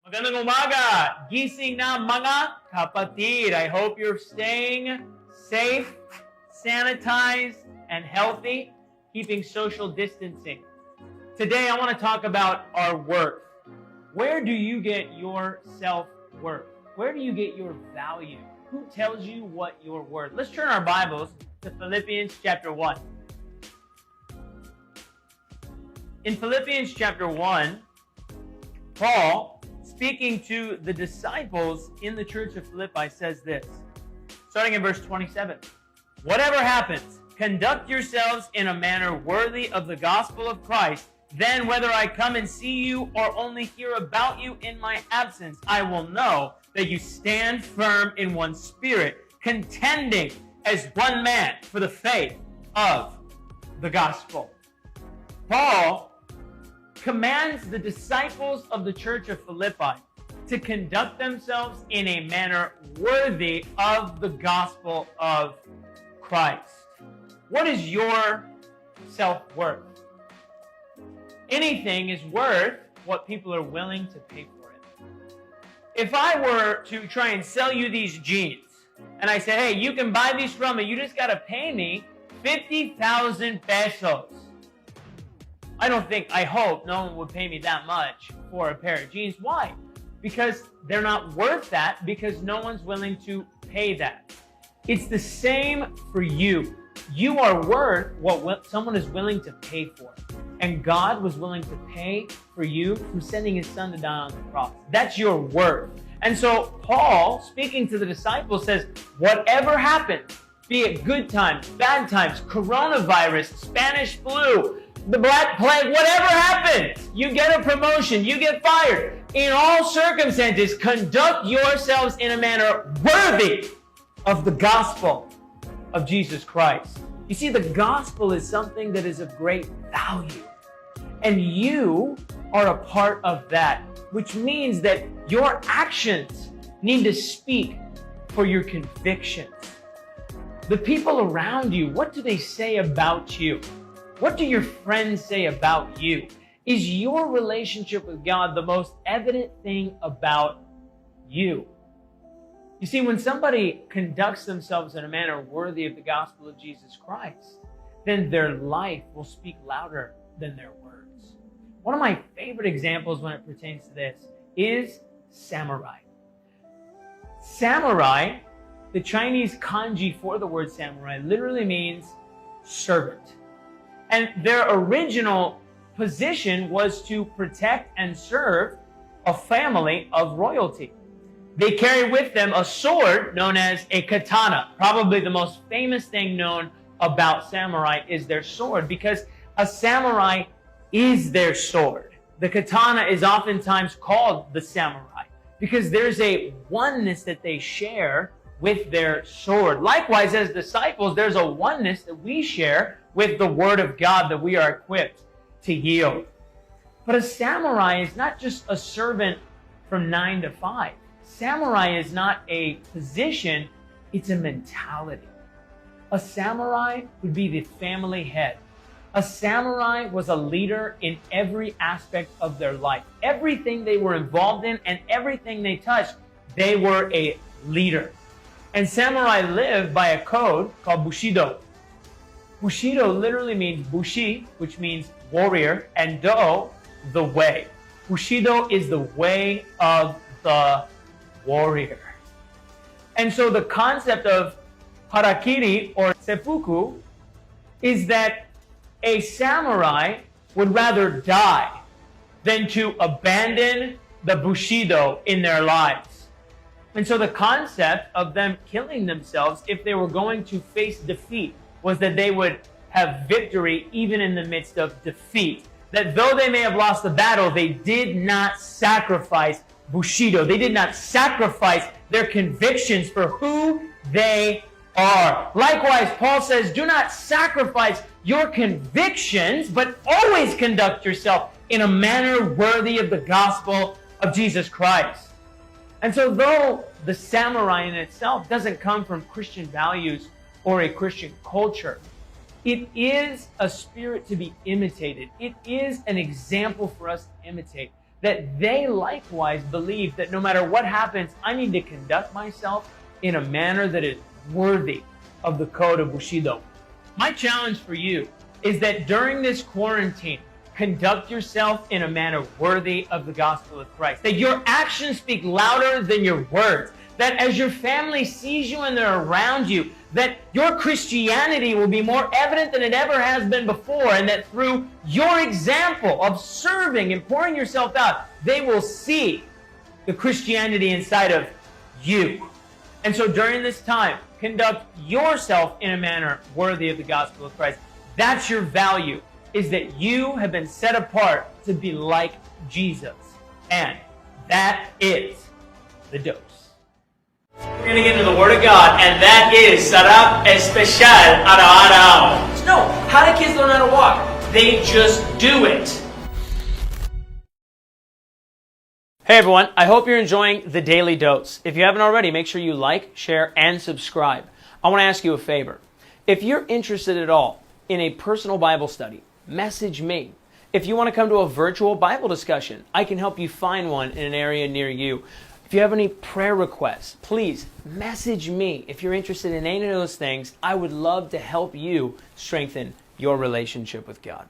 Magandang umaga! Gising na mga kapatid. I hope you're staying safe, sanitized, and healthy, keeping social distancing. Today I want to talk about our worth. Where do you get your self-worth? Where do you get your value? Who tells you what you're worth? Let's turn our Bibles to Philippians chapter 1. In Philippians chapter 1, Paul, speaking to the disciples in the church of Philippi, says this, starting in verse 27. Whatever happens, conduct yourselves in a manner worthy of the gospel of Christ. Then whether I come and see you or only hear about you in my absence, I will know that you stand firm in one spirit, contending as one man for the faith of the gospel. Paul commands the disciples of the church of Philippi to conduct themselves in a manner worthy of the gospel of Christ. What is your self-worth? Anything is worth what people are willing to pay for it. If I were to try and sell you these jeans, and I said, hey, you can buy these from me, you just got to pay me 50,000 pesos. I hope no one would pay me that much for a pair of jeans. Why? Because they're not worth that, because no one's willing to pay that. It's the same for you. You are worth what someone is willing to pay for. And God was willing to pay for you through sending His Son to die on the cross. That's your worth. And so Paul, speaking to the disciples, says, whatever happens, be it good times, bad times, coronavirus, Spanish flu, the Black Plague, whatever happens, you get a promotion, you get fired. In all circumstances, conduct yourselves in a manner worthy of the gospel of Jesus Christ. You see, the gospel is something that is of great value. And you are a part of that, which means that your actions need to speak for your convictions. The people around you, what do they say about you? What do your friends say about you? Is your relationship with God the most evident thing about you? You see, when somebody conducts themselves in a manner worthy of the gospel of Jesus Christ, then their life will speak louder than their words. One of my favorite examples when it pertains to this is samurai. Samurai, the Chinese kanji for the word samurai, literally means servant. And their original position was to protect and serve a family of royalty. They carry with them a sword known as a katana. Probably the most famous thing known about samurai is their sword, because a samurai is their sword. The katana is oftentimes called the samurai because there's a oneness that they share with their sword. Likewise, as disciples, there's a oneness that we share with the Word of God that we are equipped to yield. But a samurai is not just a servant from 9 to 5. Samurai is not a position, it's a mentality. A samurai would be the family head. A samurai was a leader in every aspect of their life. Everything they were involved in and everything they touched, they were a leader. And samurai lived by a code called Bushido. Bushido literally means Bushi, which means warrior, and Do, the way. Bushido is the way of the warrior. And so the concept of harakiri or seppuku is that a samurai would rather die than to abandon the Bushido in their lives. And so the concept of them killing themselves if they were going to face defeat was that they would have victory even in the midst of defeat. That though they may have lost the battle, they did not sacrifice Bushido. They did not sacrifice their convictions for who they are. Likewise, Paul says, do not sacrifice your convictions, but always conduct yourself in a manner worthy of the gospel of Jesus Christ. And so though the samurai in itself doesn't come from Christian values or a Christian culture, it is a spirit to be imitated. It is an example for us to imitate. that they likewise believe that no matter what happens, I need to conduct myself in a manner that is worthy of the code of Bushido. My challenge for you is that during this quarantine, conduct yourself in a manner worthy of the gospel of Christ. That your actions speak louder than your words. That as your family sees you and they're around you, that your Christianity will be more evident than it ever has been before, and that through your example of serving and pouring yourself out, they will see the Christianity inside of you. And so during this time, conduct yourself in a manner worthy of the gospel of Christ. That's your value, is that you have been set apart to be like Jesus. And that is the dose. We're going to get into the Word of God, and that is Sarap Especial Araw-araw. No, how do kids learn how to walk? They just do it. Hey everyone, I hope you're enjoying the Daily Dose. If you haven't already, make sure you like, share, and subscribe. I want to ask you a favor. If you're interested at all in a personal Bible study, message me. If you want to come to a virtual Bible discussion, I can help you find one in an area near you. If you have any prayer requests, please message me. If you're interested in any of those things, I would love to help you strengthen your relationship with God.